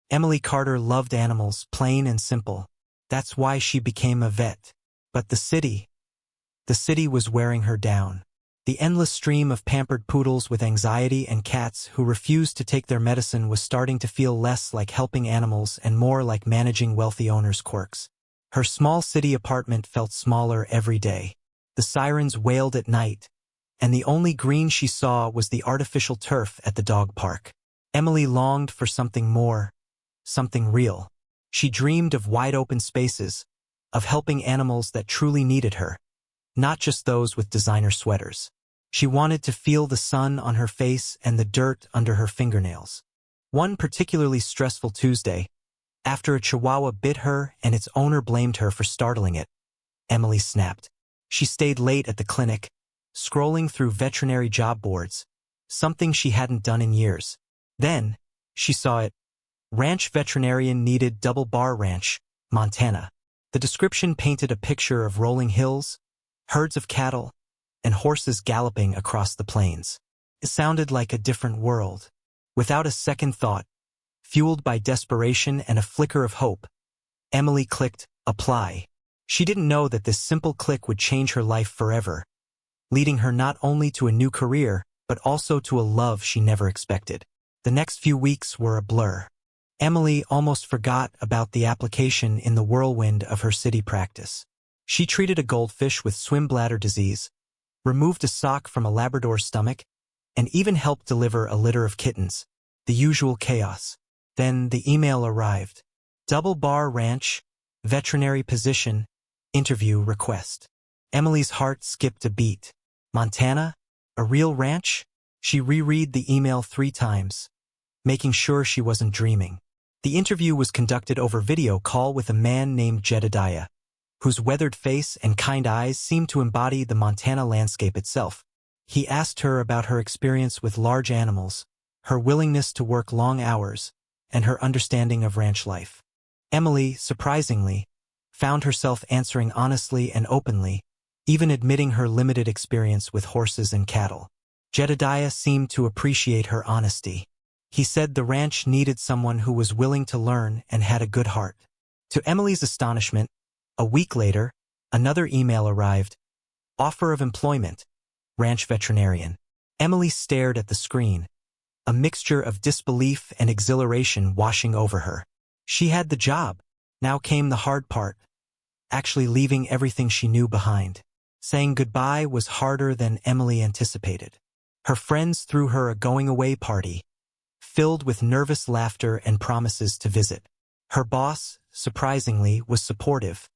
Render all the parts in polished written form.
Emily Carter loved animals, plain and simple. That's why she became a vet. But the city was wearing her down. The endless stream of pampered poodles with anxiety and cats who refused to take their medicine was starting to feel less like helping animals and more like managing wealthy owners' quirks. Her small city apartment felt smaller every day. The sirens wailed at night, and the only green she saw was the artificial turf at the dog park. Emily longed for something more, something real. She dreamed of wide-open spaces, of helping animals that truly needed her, not just those with designer sweaters. She wanted to feel the sun on her face and the dirt under her fingernails. One particularly stressful Tuesday, after a chihuahua bit her and its owner blamed her for startling it, Emily snapped. She stayed late at the clinic, scrolling through veterinary job boards, something she hadn't done in years. Then, she saw it. Ranch veterinarian needed Double Bar Ranch, Montana. The description painted a picture of rolling hills, herds of cattle, and horses galloping across the plains. It sounded like a different world. Without a second thought, fueled by desperation and a flicker of hope, Emily clicked apply. She didn't know that this simple click would change her life forever, leading her not only to a new career, but also to a love she never expected. The next few weeks were a blur. Emily almost forgot about the application in the whirlwind of her city practice. She treated a goldfish with swim bladder disease, removed a sock from a Labrador's stomach, and even helped deliver a litter of kittens. The usual chaos. Then the email arrived. Double Bar Ranch, veterinary position, interview request. Emily's heart skipped a beat. Montana? A real ranch? She reread the email 3 times, making sure she wasn't dreaming. The interview was conducted over video call with a man named Jedediah, whose weathered face and kind eyes seemed to embody the Montana landscape itself. He asked her about her experience with large animals, her willingness to work long hours, and her understanding of ranch life. Emily, surprisingly, found herself answering honestly and openly, even admitting her limited experience with horses and cattle. Jedediah seemed to appreciate her honesty. He said the ranch needed someone who was willing to learn and had a good heart. To Emily's astonishment, a week later, another email arrived. Offer of employment, ranch veterinarian. Emily stared at the screen, a mixture of disbelief and exhilaration washing over her. She had the job. Now came the hard part, actually leaving everything she knew behind. Saying goodbye was harder than Emily anticipated. Her friends threw her a going-away party, filled with nervous laughter and promises to visit. Her boss, surprisingly, was supportive,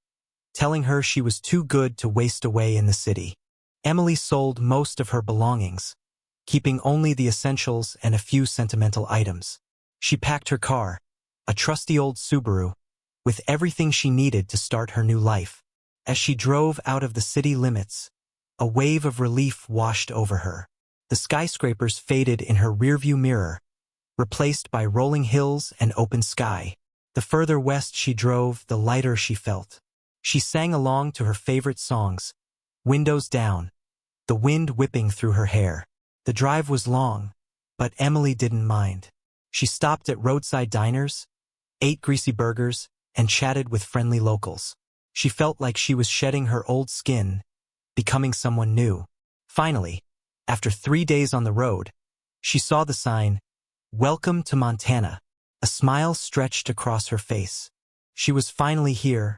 telling her she was too good to waste away in the city. Emily sold most of her belongings, keeping only the essentials and a few sentimental items. She packed her car, a trusty old Subaru, with everything she needed to start her new life. As she drove out of the city limits, a wave of relief washed over her. The skyscrapers faded in her rearview mirror, replaced by rolling hills and open sky. The further west she drove, the lighter she felt. She sang along to her favorite songs, windows down, the wind whipping through her hair. The drive was long, but Emily didn't mind. She stopped at roadside diners, ate greasy burgers, and chatted with friendly locals. She felt like she was shedding her old skin, becoming someone new. Finally, after 3 days on the road, she saw the sign, "Welcome to Montana." A smile stretched across her face. She was finally here,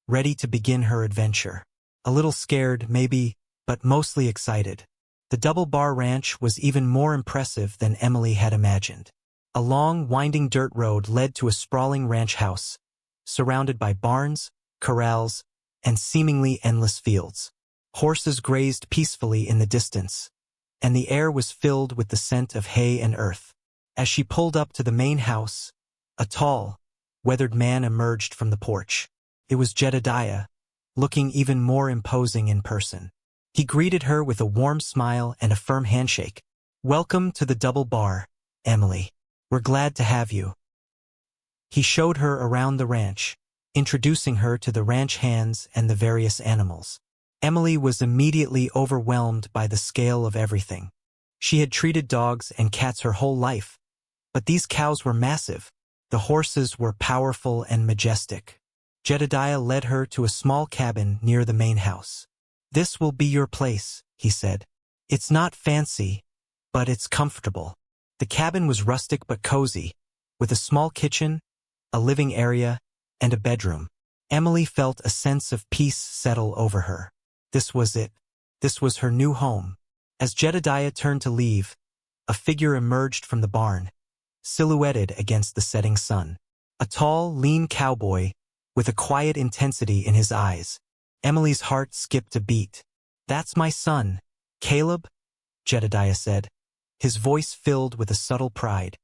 ready to begin her adventure. A little scared, maybe, but mostly excited. The Double Bar Ranch was even more impressive than Emily had imagined. A long, winding dirt road led to a sprawling ranch house, surrounded by barns, corrals, and seemingly endless fields. Horses grazed peacefully in the distance, and the air was filled with the scent of hay and earth. As she pulled up to the main house, a tall, weathered man emerged from the porch. It was Jedediah, looking even more imposing in person. He greeted her with a warm smile and a firm handshake. "Welcome to the Double Bar, Emily. We're glad to have you." He showed her around the ranch, introducing her to the ranch hands and the various animals. Emily was immediately overwhelmed by the scale of everything. She had treated dogs and cats her whole life, but these cows were massive, The horses were powerful and majestic. Jedediah led her to a small cabin near the main house. "This will be your place," he said. "It's not fancy, but it's comfortable." The cabin was rustic but cozy, with a small kitchen, a living area, and a bedroom. Emily felt a sense of peace settle over her. This was it. This was her new home. As Jedediah turned to leave, a figure emerged from the barn, silhouetted against the setting sun. A tall, lean cowboy, with a quiet intensity in his eyes. Emily's heart skipped a beat. "That's my son, Caleb," Jedediah said, his voice filled with a subtle pride.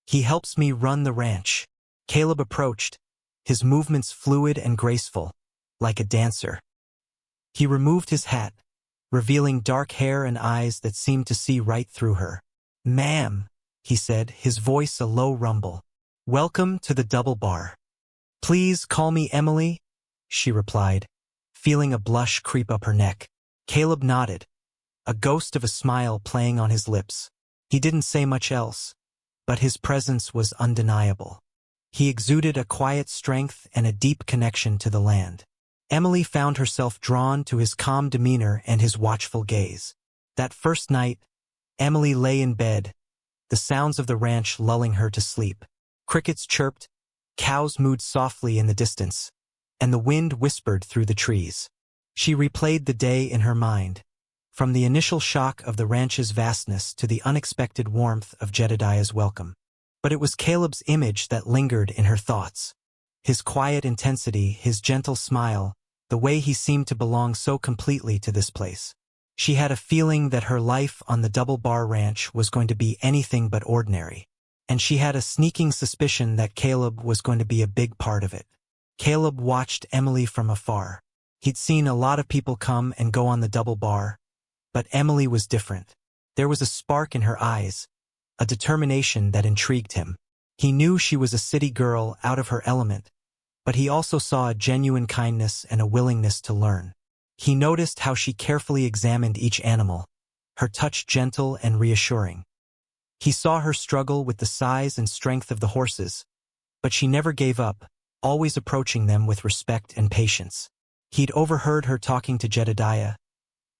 "He helps me run the ranch." Caleb approached, his movements fluid and graceful, like a dancer. He removed his hat, revealing dark hair and eyes that seemed to see right through her. "Ma'am," he said, his voice a low rumble. "Welcome to the Double Bar." "Please call me Emily," she replied, feeling a blush creep up her neck. Caleb nodded, a ghost of a smile playing on his lips. He didn't say much else, but his presence was undeniable. He exuded a quiet strength and a deep connection to the land. Emily found herself drawn to his calm demeanor and his watchful gaze. That first night, Emily lay in bed, the sounds of the ranch lulling her to sleep. Crickets chirped, cows mooed softly in the distance, and the wind whispered through the trees. She replayed the day in her mind, from the initial shock of the ranch's vastness to the unexpected warmth of Jedediah's welcome. But it was Caleb's image that lingered in her thoughts. His quiet intensity, his gentle smile, the way he seemed to belong so completely to this place. She had a feeling that her life on the Double Bar Ranch was going to be anything but ordinary. And she had a sneaking suspicion that Caleb was going to be a big part of it. Caleb watched Emily from afar. He'd seen a lot of people come and go on the Double Bar, but Emily was different. There was a spark in her eyes, a determination that intrigued him. He knew she was a city girl out of her element, but he also saw a genuine kindness and a willingness to learn. He noticed how she carefully examined each animal, her touch gentle and reassuring. He saw her struggle with the size and strength of the horses, but she never gave up, always approaching them with respect and patience. He'd overheard her talking to Jedediah,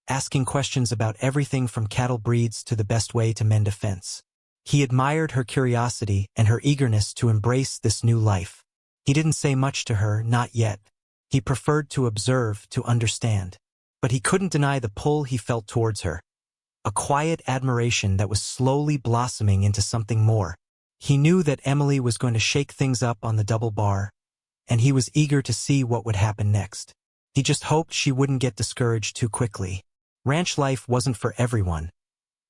asking questions about everything from cattle breeds to the best way to mend a fence. He admired her curiosity and her eagerness to embrace this new life. He didn't say much to her, not yet. He preferred to observe, to understand. But he couldn't deny the pull he felt towards her. A quiet admiration that was slowly blossoming into something more. He knew that Emily was going to shake things up on the Double Bar, and he was eager to see what would happen next. He just hoped she wouldn't get discouraged too quickly. Ranch life wasn't for everyone,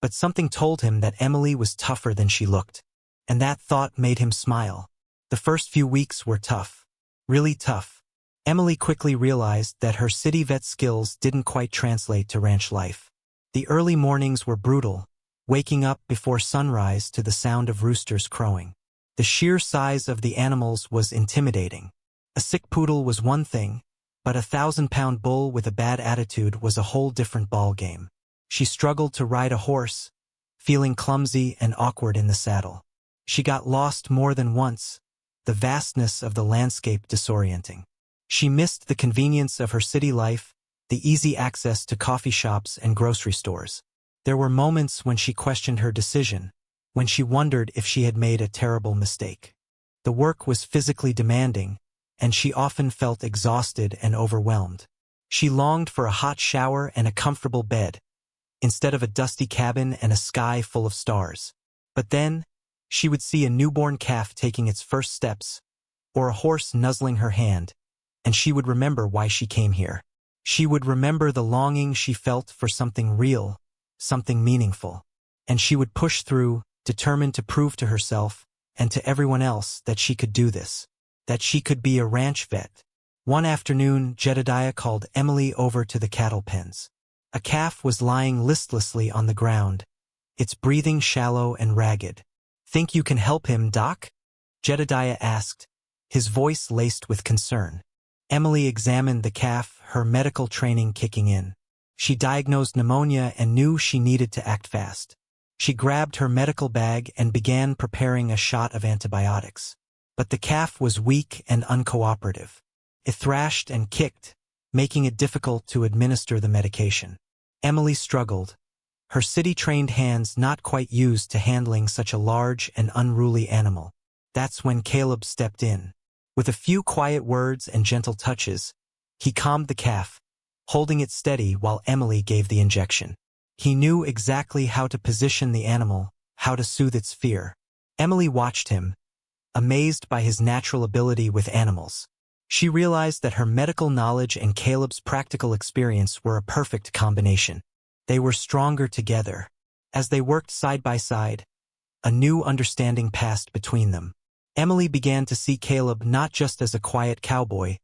but something told him that Emily was tougher than she looked, and that thought made him smile. The first few weeks were tough, really tough. Emily quickly realized that her city vet skills didn't quite translate to ranch life. The early mornings were brutal, waking up before sunrise to the sound of roosters crowing. The sheer size of the animals was intimidating. A sick poodle was one thing, but a 1,000-pound bull with a bad attitude was a whole different ballgame. She struggled to ride a horse, feeling clumsy and awkward in the saddle. She got lost more than once, the vastness of the landscape disorienting. She missed the convenience of her city life, the easy access to coffee shops and grocery stores. There were moments when she questioned her decision, when she wondered if she had made a terrible mistake. The work was physically demanding, and she often felt exhausted and overwhelmed. She longed for a hot shower and a comfortable bed, instead of a dusty cabin and a sky full of stars. But then, she would see a newborn calf taking its first steps, or a horse nuzzling her hand, and she would remember why she came here. She would remember the longing she felt for something real, something meaningful. And she would push through, determined to prove to herself and to everyone else that she could do this, that she could be a ranch vet. One afternoon, Jedediah called Emily over to the cattle pens. A calf was lying listlessly on the ground, its breathing shallow and ragged. "Think you can help him, Doc?" Jedediah asked, his voice laced with concern. Emily examined the calf, her medical training kicking in. She diagnosed pneumonia and knew she needed to act fast. She grabbed her medical bag and began preparing a shot of antibiotics. But the calf was weak and uncooperative. It thrashed and kicked, making it difficult to administer the medication. Emily struggled, her city-trained hands not quite used to handling such a large and unruly animal. That's when Caleb stepped in. With a few quiet words and gentle touches, he calmed the calf, holding it steady while Emily gave the injection. He knew exactly how to position the animal, how to soothe its fear. Emily watched him, amazed by his natural ability with animals. She realized that her medical knowledge and Caleb's practical experience were a perfect combination. They were stronger together. As they worked side by side, a new understanding passed between them. Emily began to see Caleb not just as a quiet cowboy,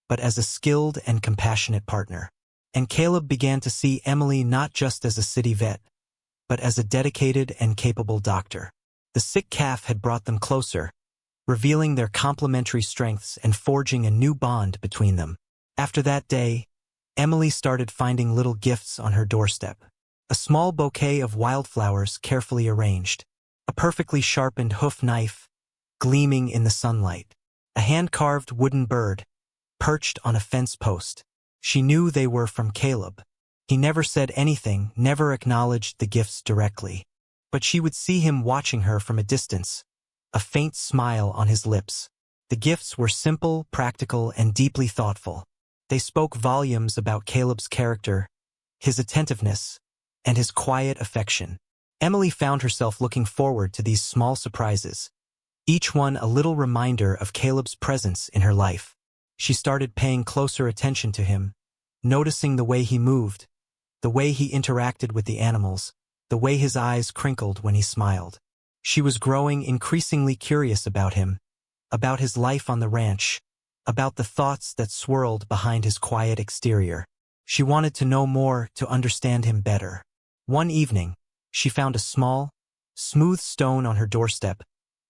but as a skilled and compassionate partner. And Caleb began to see Emily not just as a city vet, but as a dedicated and capable doctor. The sick calf had brought them closer, revealing their complementary strengths and forging a new bond between them. After that day, Emily started finding little gifts on her doorstep. A small bouquet of wildflowers carefully arranged, a perfectly sharpened hoof knife gleaming in the sunlight, a hand-carved wooden bird perched on a fence post. She knew they were from Caleb. He never said anything, never acknowledged the gifts directly. But she would see him watching her from a distance, a faint smile on his lips. The gifts were simple, practical, and deeply thoughtful. They spoke volumes about Caleb's character, his attentiveness, and his quiet affection. Emily found herself looking forward to these small surprises, each one a little reminder of Caleb's presence in her life. She started paying closer attention to him, noticing the way he moved, the way he interacted with the animals, the way his eyes crinkled when he smiled. She was growing increasingly curious about him, about his life on the ranch, about the thoughts that swirled behind his quiet exterior. She wanted to know more, to understand him better. One evening, she found a small, smooth stone on her doorstep,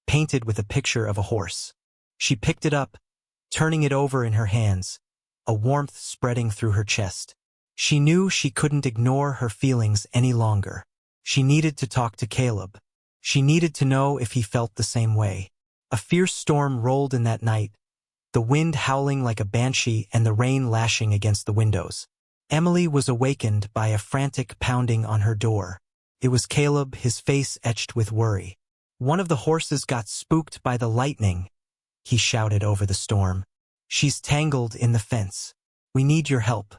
painted with a picture of a horse. She picked it up, turning it over in her hands, a warmth spreading through her chest. She knew she couldn't ignore her feelings any longer. She needed to talk to Caleb. She needed to know if he felt the same way. A fierce storm rolled in that night, the wind howling like a banshee and the rain lashing against the windows. Emily was awakened by a frantic pounding on her door. It was Caleb, his face etched with worry. "One of the horses got spooked by the lightning," he shouted over the storm. "She's tangled in the fence. We need your help."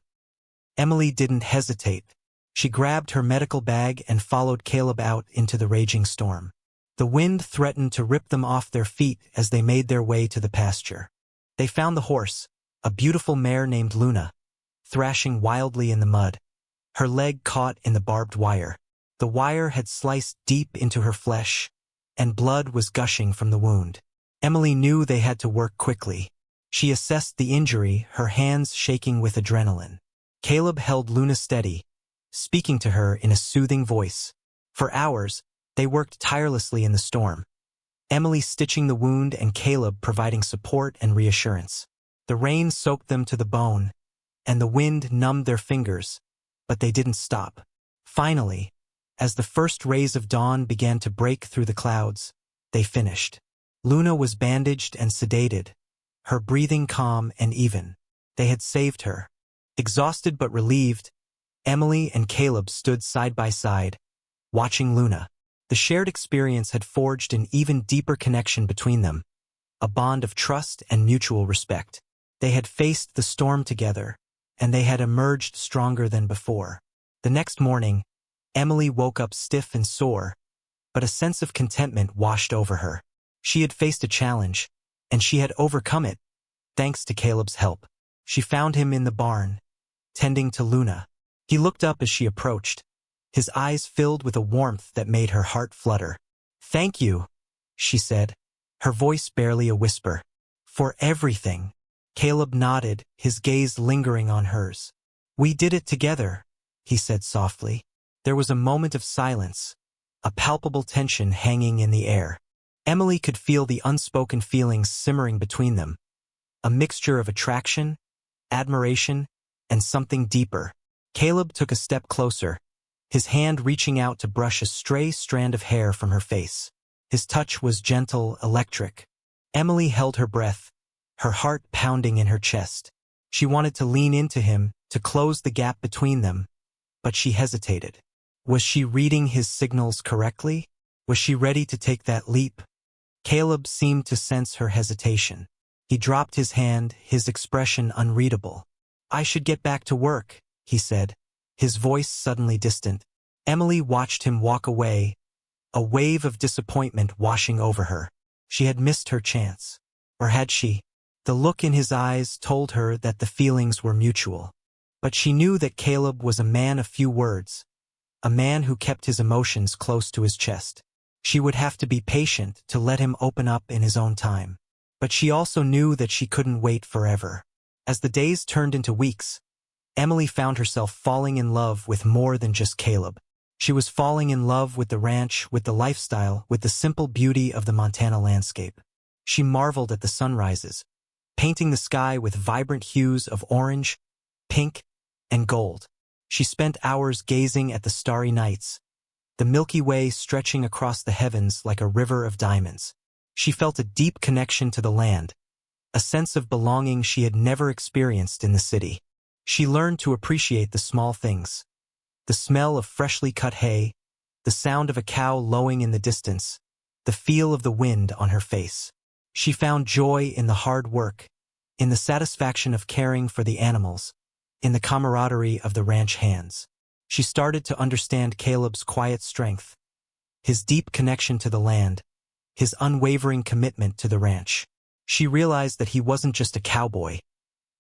Emily didn't hesitate. She grabbed her medical bag and followed Caleb out into the raging storm. The wind threatened to rip them off their feet as they made their way to the pasture. They found the horse, a beautiful mare named Luna, thrashing wildly in the mud, her leg caught in the barbed wire. The wire had sliced deep into her flesh, and blood was gushing from the wound. Emily knew they had to work quickly. She assessed the injury, her hands shaking with adrenaline. Caleb held Luna steady, speaking to her in a soothing voice. For hours, they worked tirelessly in the storm, Emily stitching the wound and Caleb providing support and reassurance. The rain soaked them to the bone, and the wind numbed their fingers, but they didn't stop. Finally, as the first rays of dawn began to break through the clouds, they finished. Luna was bandaged and sedated, her breathing calm and even. They had saved her. Exhausted but relieved, Emily and Caleb stood side by side, watching Luna. The shared experience had forged an even deeper connection between them, a bond of trust and mutual respect. They had faced the storm together, and they had emerged stronger than before. The next morning, Emily woke up stiff and sore, but a sense of contentment washed over her. She had faced a challenge, and she had overcome it, thanks to Caleb's help. She found him in the barn, tending to Luna. He looked up as she approached, his eyes filled with a warmth that made her heart flutter. "Thank you," she said, her voice barely a whisper. "For everything." Caleb nodded, his gaze lingering on hers. "We did it together," he said softly. There was a moment of silence, a palpable tension hanging in the air. Emily could feel the unspoken feelings simmering between them, a mixture of attraction, admiration, and something deeper. Caleb took a step closer, his hand reaching out to brush a stray strand of hair from her face. His touch was gentle, electric, Emily held her breath, her heart pounding in her chest. She wanted to lean into him, to close the gap between them, but she hesitated. Was she reading his signals correctly? Was she ready to take that leap? Caleb seemed to sense her hesitation. He dropped his hand, his expression unreadable. "I should get back to work," he said, his voice suddenly distant. Emily watched him walk away, a wave of disappointment washing over her. She had missed her chance. Or had she? The look in his eyes told her that the feelings were mutual. But she knew that Caleb was a man of few words, a man who kept his emotions close to his chest. She would have to be patient to let him open up in his own time. But she also knew that she couldn't wait forever. As the days turned into weeks, Emily found herself falling in love with more than just Caleb. She was falling in love with the ranch, with the lifestyle, with the simple beauty of the Montana landscape. She marveled at the sunrises, painting the sky with vibrant hues of orange, pink, and gold. She spent hours gazing at the starry nights, the Milky Way stretching across the heavens like a river of diamonds. She felt a deep connection to the land, a sense of belonging she had never experienced in the city. She learned to appreciate the small things. The smell of freshly cut hay, the sound of a cow lowing in the distance, the feel of the wind on her face. She found joy in the hard work, in the satisfaction of caring for the animals, in the camaraderie of the ranch hands. She started to understand Caleb's quiet strength, his deep connection to the land, his unwavering commitment to the ranch. She realized that he wasn't just a cowboy.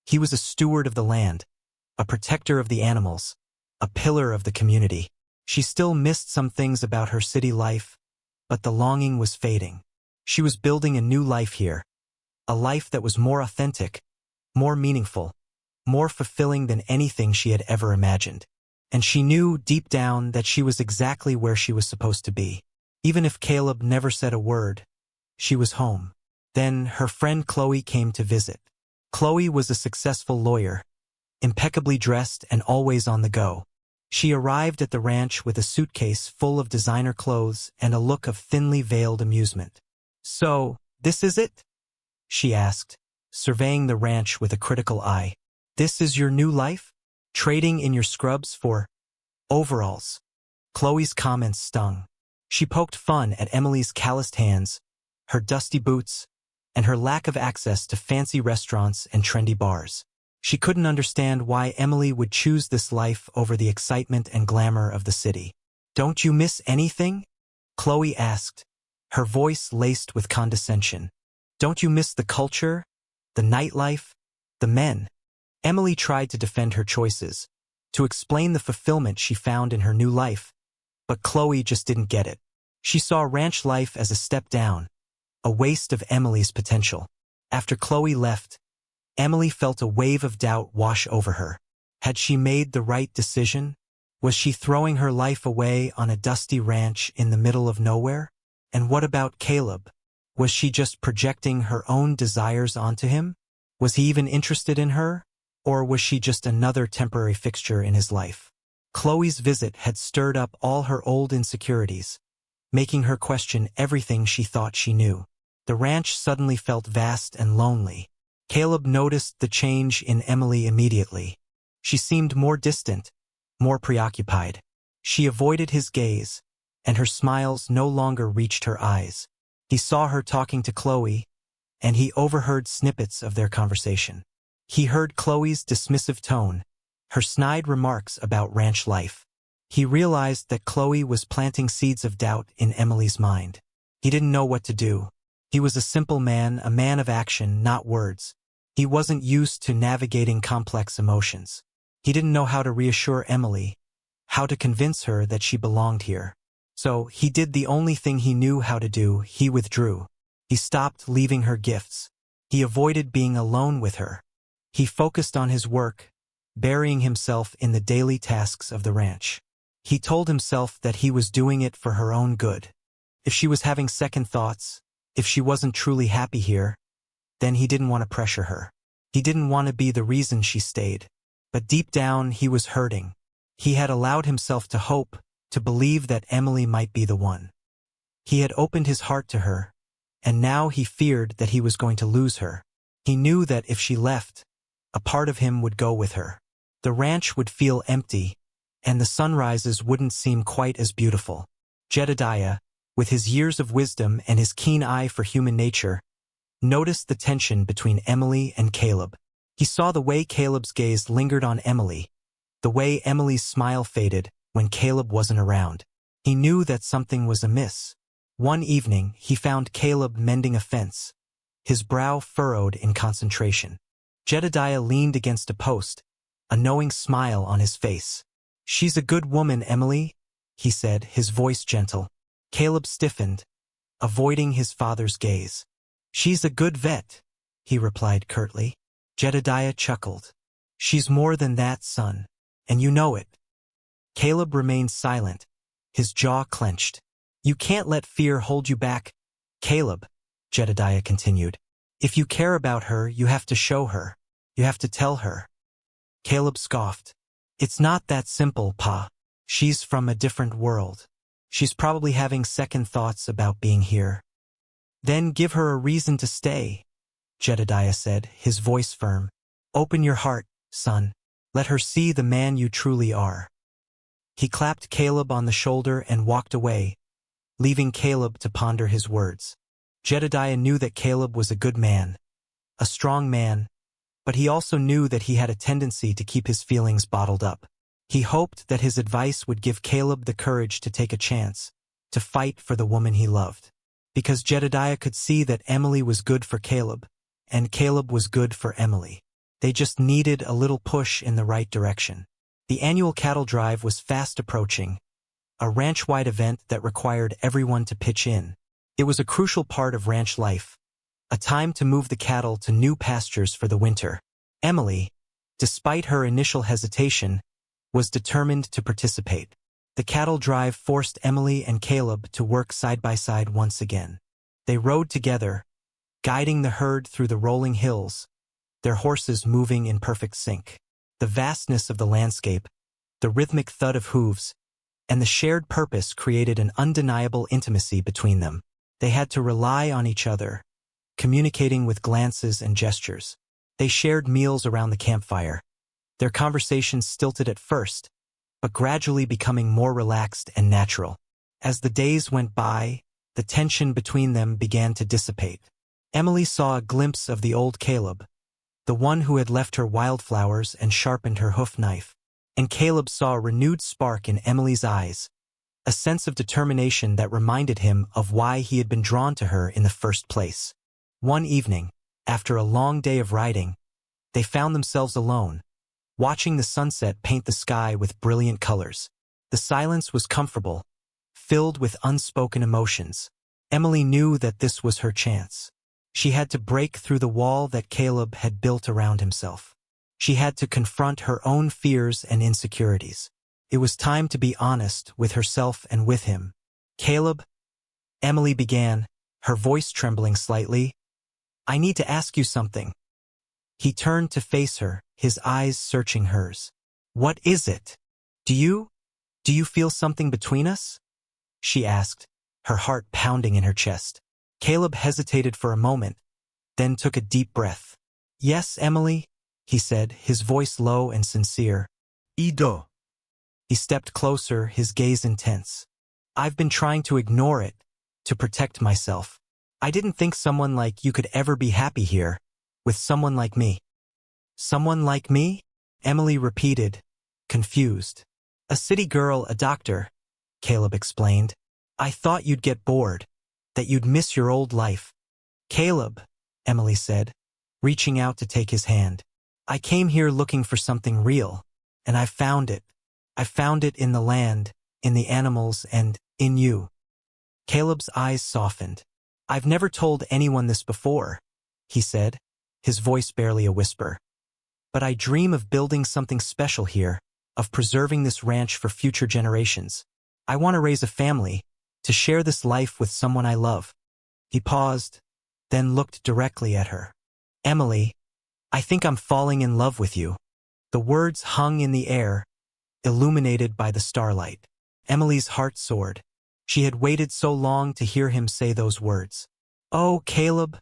He was a steward of the land, a protector of the animals, a pillar of the community. She still missed some things about her city life, but the longing was fading. She was building a new life here, a life that was more authentic, more meaningful, more fulfilling than anything she had ever imagined. And she knew deep down that she was exactly where she was supposed to be. Even if Caleb never said a word, she was home. Then her friend Chloe came to visit. Chloe was a successful lawyer, impeccably dressed and always on the go. She arrived at the ranch with a suitcase full of designer clothes and a look of thinly veiled amusement. "So, this is it?" she asked, surveying the ranch with a critical eye. "This is your new life? Trading in your scrubs for overalls?" Chloe's comments stung. She poked fun at Emily's calloused hands, her dusty boots, and her lack of access to fancy restaurants and trendy bars. She couldn't understand why Emily would choose this life over the excitement and glamour of the city. "Don't you miss anything?" Chloe asked, her voice laced with condescension. "Don't you miss the culture, the nightlife, the men?" Emily tried to defend her choices, to explain the fulfillment she found in her new life, but Chloe just didn't get it. She saw ranch life as a step down, a waste of Emily's potential. After Chloe left, Emily felt a wave of doubt wash over her. Had she made the right decision? Was she throwing her life away on a dusty ranch in the middle of nowhere? And what about Caleb? Was she just projecting her own desires onto him? Was he even interested in her? Or was she just another temporary fixture in his life? Chloe's visit had stirred up all her old insecurities, making her question everything she thought she knew. The ranch suddenly felt vast and lonely. Caleb noticed the change in Emily immediately. She seemed more distant, more preoccupied. She avoided his gaze, and her smiles no longer reached her eyes. He saw her talking to Chloe, and he overheard snippets of their conversation. He heard Chloe's dismissive tone, her snide remarks about ranch life. He realized that Chloe was planting seeds of doubt in Emily's mind. He didn't know what to do. He was a simple man, a man of action, not words. He wasn't used to navigating complex emotions. He didn't know how to reassure Emily, how to convince her that she belonged here. So he did the only thing he knew how to do. He withdrew. He stopped leaving her gifts. He avoided being alone with her. He focused on his work, burying himself in the daily tasks of the ranch. He told himself that he was doing it for her own good. If she was having second thoughts, if she wasn't truly happy here, then he didn't want to pressure her. He didn't want to be the reason she stayed. But deep down, he was hurting. He had allowed himself to hope, to believe that Emily might be the one. He had opened his heart to her, and now he feared that he was going to lose her. He knew that if she left, a part of him would go with her. The ranch would feel empty, and the sunrises wouldn't seem quite as beautiful. Jedediah, with his years of wisdom and his keen eye for human nature, noticed the tension between Emily and Caleb. He saw the way Caleb's gaze lingered on Emily, the way Emily's smile faded when Caleb wasn't around. He knew that something was amiss. One evening, he found Caleb mending a fence, his brow furrowed in concentration. Jedediah leaned against a post, a knowing smile on his face. "She's a good woman, Emily," he said, his voice gentle. Caleb stiffened, avoiding his father's gaze. "She's a good vet," he replied curtly. Jedediah chuckled. "She's more than that, son, and you know it." Caleb remained silent, his jaw clenched. "You can't let fear hold you back, Caleb," Jedediah continued. "If you care about her, you have to show her. You have to tell her." Caleb scoffed. "It's not that simple, Pa. She's from a different world. She's probably having second thoughts about being here." "Then give her a reason to stay," Jedediah said, his voice firm. "Open your heart, son. Let her see the man you truly are." He clapped Caleb on the shoulder and walked away, leaving Caleb to ponder his words. Jedediah knew that Caleb was a good man, a strong man, but he also knew that he had a tendency to keep his feelings bottled up. He hoped that his advice would give Caleb the courage to take a chance, to fight for the woman he loved. Because Jedediah could see that Emily was good for Caleb, and Caleb was good for Emily. They just needed a little push in the right direction. The annual cattle drive was fast approaching, a ranch-wide event that required everyone to pitch in. It was a crucial part of ranch life, a time to move the cattle to new pastures for the winter. Emily, despite her initial hesitation, was determined to participate. The cattle drive forced Emily and Caleb to work side by side once again. They rode together, guiding the herd through the rolling hills, their horses moving in perfect sync. The vastness of the landscape, the rhythmic thud of hooves, and the shared purpose created an undeniable intimacy between them. They had to rely on each other, communicating with glances and gestures. They shared meals around the campfire, their conversations stilted at first, but gradually becoming more relaxed and natural. As the days went by, the tension between them began to dissipate. Emily saw a glimpse of the old Caleb, the one who had left her wildflowers and sharpened her hoof knife. And Caleb saw a renewed spark in Emily's eyes, a sense of determination that reminded him of why he had been drawn to her in the first place. One evening, after a long day of riding, they found themselves alone, watching the sunset paint the sky with brilliant colors. The silence was comfortable, filled with unspoken emotions. Emily knew that this was her chance. She had to break through the wall that Caleb had built around himself. She had to confront her own fears and insecurities. It was time to be honest with herself and with him. "Caleb," Emily began, her voice trembling slightly, "I need to ask you something." He turned to face her, his eyes searching hers. "What is it? Do you feel something between us?" she asked, her heart pounding in her chest. Caleb hesitated for a moment, then took a deep breath. "Yes, Emily," he said, his voice low and sincere. "Ido." He stepped closer, his gaze intense. "I've been trying to ignore it, to protect myself. I didn't think someone like you could ever be happy here, with someone like me." "Someone like me?" Emily repeated, confused. "A city girl, a doctor," Caleb explained. "I thought you'd get bored, that you'd miss your old life." "Caleb," Emily said, reaching out to take his hand. "I came here looking for something real, and I found it. I found it in the land, in the animals, and in you." Caleb's eyes softened. "I've never told anyone this before," he said, his voice barely a whisper. "But I dream of building something special here, of preserving this ranch for future generations. I want to raise a family, to share this life with someone I love." He paused, then looked directly at her. "Emily, I think I'm falling in love with you." The words hung in the air, illuminated by the starlight. Emily's heart soared. She had waited so long to hear him say those words. "Oh, Caleb,"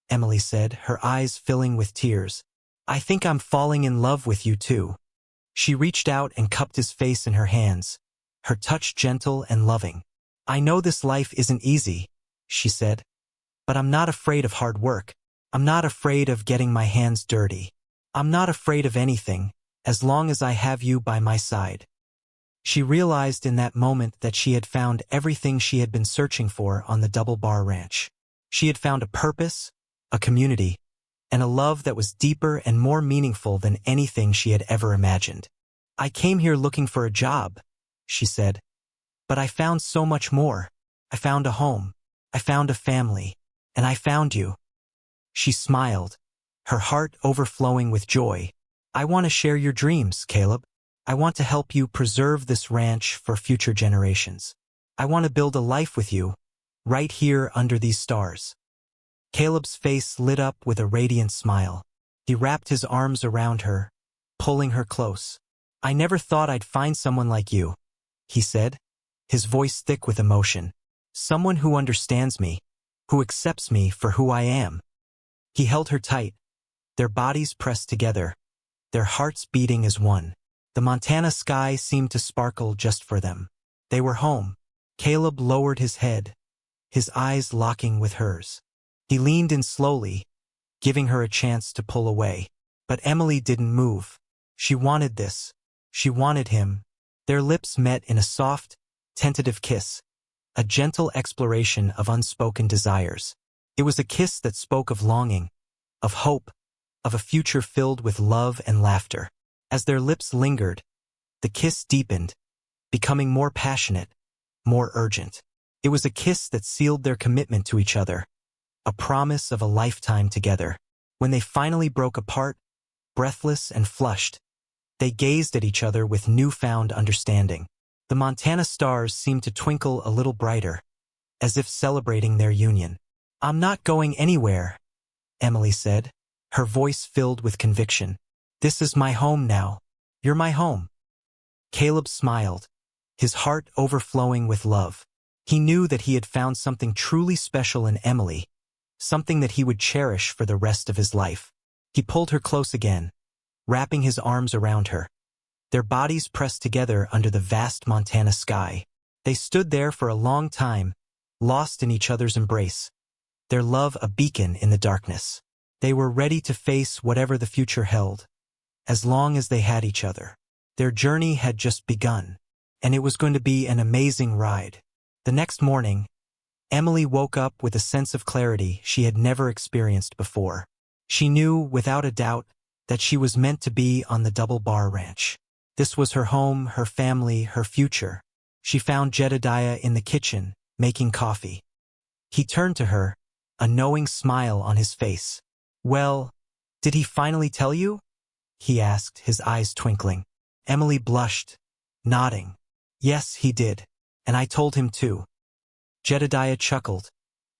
Emily said, her eyes filling with tears. "I think I'm falling in love with you too." She reached out and cupped his face in her hands, her touch gentle and loving. "I know this life isn't easy," she said, "but I'm not afraid of hard work. I'm not afraid of getting my hands dirty. I'm not afraid of anything, as long as I have you by my side." She realized in that moment that she had found everything she had been searching for on the Double Bar Ranch. She had found a purpose, a community, and a love that was deeper and more meaningful than anything she had ever imagined. "I came here looking for a job," she said, "but I found so much more. I found a home, I found a family, and I found you." She smiled, her heart overflowing with joy. "I want to share your dreams, Caleb. I want to help you preserve this ranch for future generations. I want to build a life with you, right here under these stars." Caleb's face lit up with a radiant smile. He wrapped his arms around her, pulling her close. "I never thought I'd find someone like you," he said, his voice thick with emotion. "Someone who understands me, who accepts me for who I am." He held her tight, their bodies pressed together, their hearts beating as one. The Montana sky seemed to sparkle just for them. They were home. Caleb lowered his head, his eyes locking with hers. He leaned in slowly, giving her a chance to pull away. But Emily didn't move. She wanted this. She wanted him. Their lips met in a soft, tentative kiss, a gentle exploration of unspoken desires. It was a kiss that spoke of longing, of hope, of a future filled with love and laughter. As their lips lingered, the kiss deepened, becoming more passionate, more urgent. It was a kiss that sealed their commitment to each other, a promise of a lifetime together. When they finally broke apart, breathless and flushed, they gazed at each other with newfound understanding. The Montana stars seemed to twinkle a little brighter, as if celebrating their union. "I'm not going anywhere," Emily said, her voice filled with conviction. "This is my home now. You're my home." Caleb smiled, his heart overflowing with love. He knew that he had found something truly special in Emily, something that he would cherish for the rest of his life. He pulled her close again, wrapping his arms around her. Their bodies pressed together under the vast Montana sky. They stood there for a long time, lost in each other's embrace, their love a beacon in the darkness. They were ready to face whatever the future held, as long as they had each other. Their journey had just begun, and it was going to be an amazing ride. The next morning, Emily woke up with a sense of clarity she had never experienced before. She knew, without a doubt, that she was meant to be on the Double Bar Ranch. This was her home, her family, her future. She found Jedediah in the kitchen, making coffee. He turned to her, a knowing smile on his face. "Well, did he finally tell you?" he asked, his eyes twinkling. Emily blushed, nodding. "Yes, he did. And I told him too." Jedediah chuckled,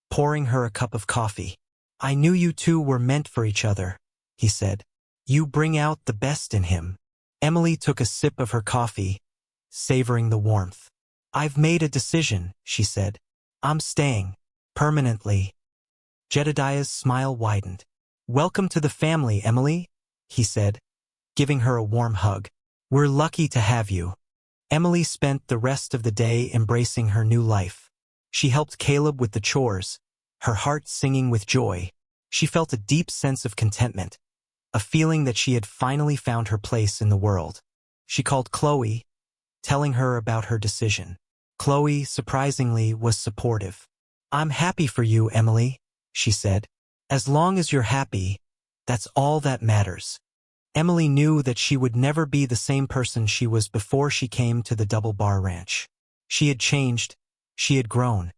pouring her a cup of coffee. "I knew you two were meant for each other," he said. "You bring out the best in him." Emily took a sip of her coffee, savoring the warmth. "I've made a decision," she said. "I'm staying. Permanently." Jedediah's smile widened. "Welcome to the family, Emily," he said, giving her a warm hug. "We're lucky to have you." Emily spent the rest of the day embracing her new life. She helped Caleb with the chores, her heart singing with joy. She felt a deep sense of contentment, a feeling that she had finally found her place in the world. She called Chloe, telling her about her decision. Chloe, surprisingly, was supportive. "I'm happy for you, Emily," she said. "As long as you're happy, that's all that matters." Emily knew that she would never be the same person she was before she came to the Double Bar Ranch. She had changed, she had grown,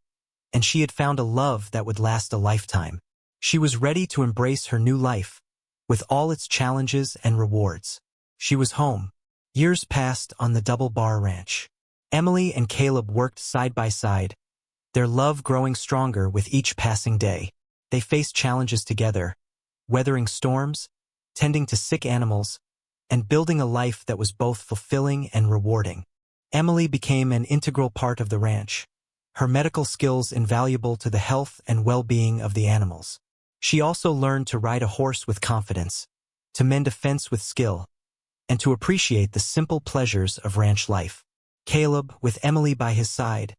and she had found a love that would last a lifetime. She was ready to embrace her new life, with all its challenges and rewards. She was home. Years passed on the Double Bar Ranch. Emily and Caleb worked side by side, their love growing stronger with each passing day. They faced challenges together, weathering storms, tending to sick animals, and building a life that was both fulfilling and rewarding. Emily became an integral part of the ranch, her medical skills invaluable to the health and well-being of the animals. She also learned to ride a horse with confidence, to mend a fence with skill, and to appreciate the simple pleasures of ranch life. Caleb, with Emily by his side,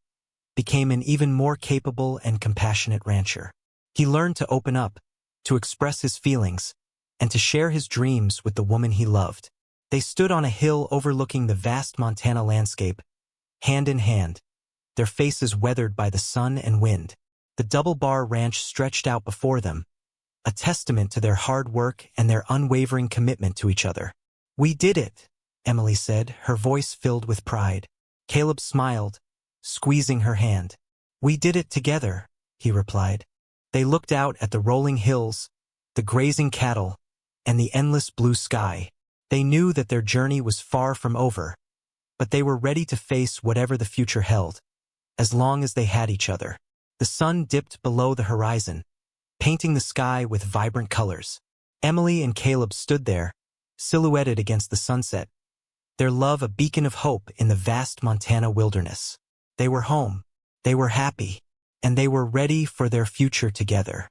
became an even more capable and compassionate rancher. He learned to open up, to express his feelings, and to share his dreams with the woman he loved. They stood on a hill overlooking the vast Montana landscape, hand in hand, their faces weathered by the sun and wind. The double-bar ranch stretched out before them, a testament to their hard work and their unwavering commitment to each other. "We did it," Emily said, her voice filled with pride. Caleb smiled, squeezing her hand. "We did it together," he replied. They looked out at the rolling hills, the grazing cattle, and the endless blue sky. They knew that their journey was far from over, but they were ready to face whatever the future held, as long as they had each other. The sun dipped below the horizon, painting the sky with vibrant colors. Emily and Caleb stood there, silhouetted against the sunset, their love a beacon of hope in the vast Montana wilderness. They were home, they were happy, and they were ready for their future together.